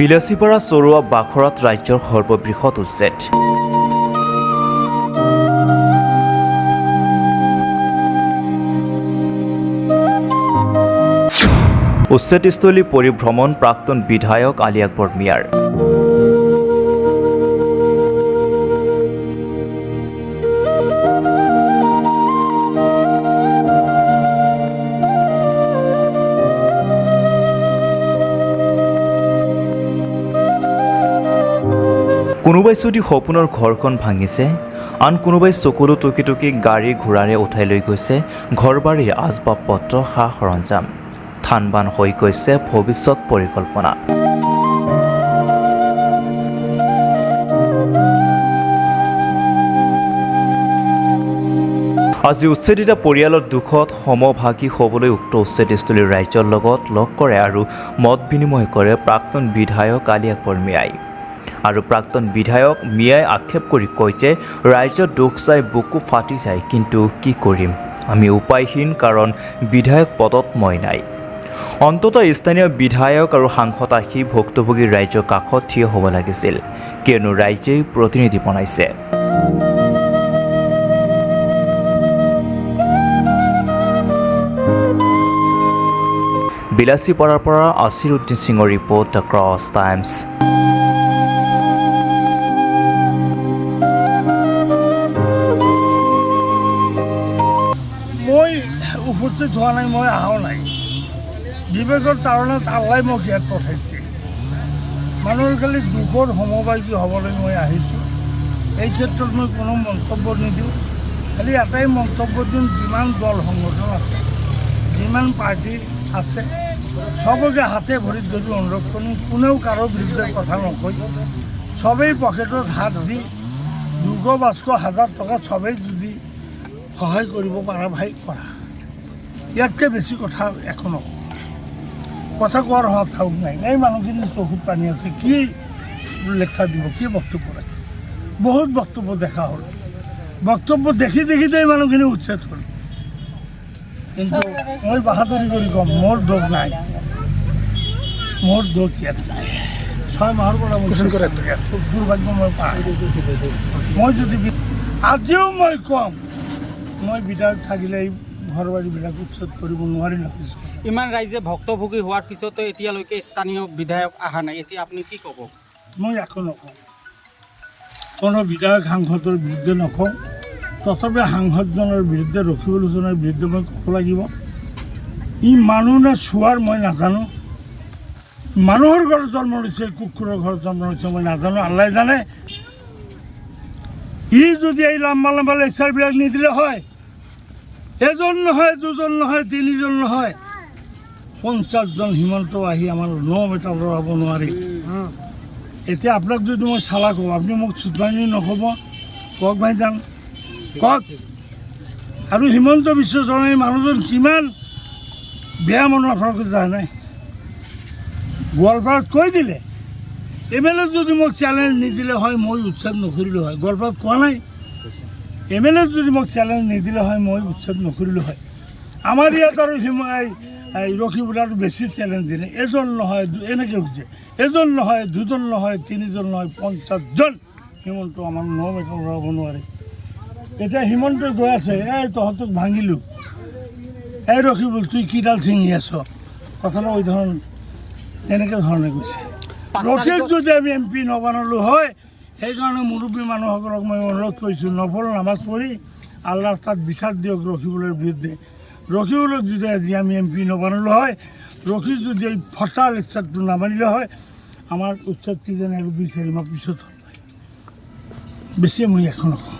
বিলাসীপাৰা চৰুৱা বাখৰাত ৰাজ্যৰ সৰ্ববৃহৎ উচ্ছেদ। উচ্ছেদস্থলী পৰিভ্ৰমণ প্ৰাক্তন বিধায়ক আলী আকবৰ মিয়াৰ। কোনোবাই যদি সপোনৰ ঘৰখন ভাঙিছে, আন কোনোবাই চকুলো টুকি টুকি গাড়ী ঘোঁৰাৰে উঠাই লৈ গৈছে ঘৰবাৰীৰ আচবাব পত্ৰ সা সৰঞ্জাম। থানবান হৈ গৈছে ভৱিষ্যত পৰিকল্পনা। আজি উচ্ছেদিত পৰিয়ালৰ দুখত সমভাগী হ'বলৈ উক্ত উচ্ছেদস্থলীৰ ৰাইজৰ লগত লগ কৰে আৰু মত বিনিময় কৰে প্ৰাক্তন বিধায়ক আলী আকবৰ মিয়াই। আৰু প্ৰাক্তন বিধায়ক মিয়াই আক্ষেপ কৰি কয় যে ৰাইজৰ দুখ চাই বুকু ফাটি যায়, কিন্তু কি কৰিম, আমি উপায়হীন, কাৰণ বিধায়ক পদত মই নাই। অন্ততঃ স্থানীয় বিধায়ক আৰু সাংসদ আহি ভুক্তভোগী ৰাইজৰ কাষত থিয় হ'ব লাগিছিল, কিয়নো ৰাইজেই প্ৰতিনিধি বনাইছে। বিলাসীপাৰাৰ পৰা আছিৰুদ্দিন সিঙৰ ৰিপৰ্ট, দ্য ক্ৰছ টাইমছ। মই উপস্থিত হোৱা নাই, মই অহাও নাই। বিবেকৰ তাৰণাত আল্লাই মোক ইয়াত পঠাইছে। মানুহৰ খালি দুখৰ সমভাগী হ'বলৈ মই আহিছোঁ। এই ক্ষেত্ৰত মই কোনো মন্তব্য নিদিওঁ। খালি এটাই মন্তব্য দিম, যিমান দল সংগঠন আছে, যিমান পাৰ্টি আছে, চবকে হাতে ভৰিত যদি অনুৰোধ কৰিম, কোনেও কাৰো বিৰুদ্ধে কথা নকয়। চবেই পকেটত হাত দি 200-500 টকা চবেই যদি সহায় কৰিব পাৰা ভাই কৰা। ইয়াতকৈ বেছি কথা একো নকওঁ। কথা কোৱাৰ সাহস নাই। এই মানুহখিনি চকুত পানী আছে, কি লেকচাৰ দিব, কি বক্তব্য ৰাখে। বহুত বক্তব্য দেখা হ'ল, বক্তব্য দেখি এই মানুহখিনি উচ্ছেদ হ'ল। কিন্তু মই বাহাদুৰি কৰি ক'ম, মোৰ দোষ নাই, মোৰ দোষ ইয়াত নাই। 6 মাহৰ পৰা মই দুৰ্ভাগ্য মই পাওঁ। মই যদি আজিও মই ক'ম, মই বিধায়ক থাকিলে এই ঘৰবাৰীবিলাক উচ্ছেদ কৰিব নোৱাৰিলোঁ। ইমান ৰাইজে ভক্তভোগী হোৱাৰ পিছতো এতিয়ালৈকে স্থানীয় বিধায়ক অহা নাই, এতিয়া আপুনি কি ক'ব? মই একো নকওঁ, কোনো বিধায়ক সাংসদৰ বিৰুদ্ধে নকওঁ। তথাপি সাংসদজনৰ বিৰুদ্ধে, ৰকিবুল হুছেইনৰ বিৰুদ্ধে মই ক'ব লাগিব। ই মানুহ নে চোৱাৰ মই নাজানো। মানুহৰ ঘৰত জন্ম লৈছে, কুকুৰৰ ঘৰত জন্ম লৈছে মই নাজানো, আল্লাই জানে। ই যদি এই লম্বা লম্বা লেকচাৰবিলাক নিদিলে হয়, এজন নহয়, দুজন নহয়, 3জন নহয়, 50জন হিমন্ত আহি আমাৰ নম এটা লৰাব নোৱাৰি। এতিয়া আপোনাক যদি মই চালা কওঁ, আপুনি মোক চুটমানি নক'ব? কওক ভাইজান, কওক। আৰু হিমন্ত বিশ্ব শৰ্মাই মানুহজন কিমান বেয়া মানুহ আপোনালোকে জানে নাই? গোৱালপাৰাত কৈ দিলে, MLA যদি মোক চেলেঞ্জ নিদিলে হয়, মই উচ্ছেদ নকৰিলোঁ হয়। গোৱালপাৰাত কোৱা নাই? MLA যদি মোক চেলেঞ্জ নিদিলে হয়, মই উচ্ছেদ নকৰিলোঁ হয়। আমাৰ ইয়াত আৰু ৰকিবুল আৰু বেছি চেলেঞ্জ দিলে। এজন নহয়, এনেকৈ হৈছে, এজন নহয়, 2জন নহয়, 3জন নহয়, 50জন হিমন্ত আমাৰ নম একো ৰ'ব নোৱাৰে। এতিয়া হিমন্তই গৈ আছে, এই তহঁতক ভাঙিলোঁ, এই ৰকিবুল তুই কিডাল ছিঙি আছ, কথাটো ওই ধৰণ তেনেকৈ ধৰণে গৈছে। ৰকিক যদি আমি MP নবনালোঁ হয়, সেইকাৰণে মুৰব্বী মানুহসকলক মই অনুৰোধ কৰিছোঁ, নফল নামাজ পঢ়ি আল্লাহ তাত বিচাৰ দিয়ক ৰকিবুলৰ বিৰুদ্ধে। ৰকিবুলক যদি আজি আমি MP নবনালোঁ হয়, ৰকি যদি এই ফটা লেকচাৰটো নামানিলে হয়, আমাৰ উচ্ছেদ কিজানি আৰু 2-4 মাহ পিছত হ'ল। বেছি মই একো নকওঁ।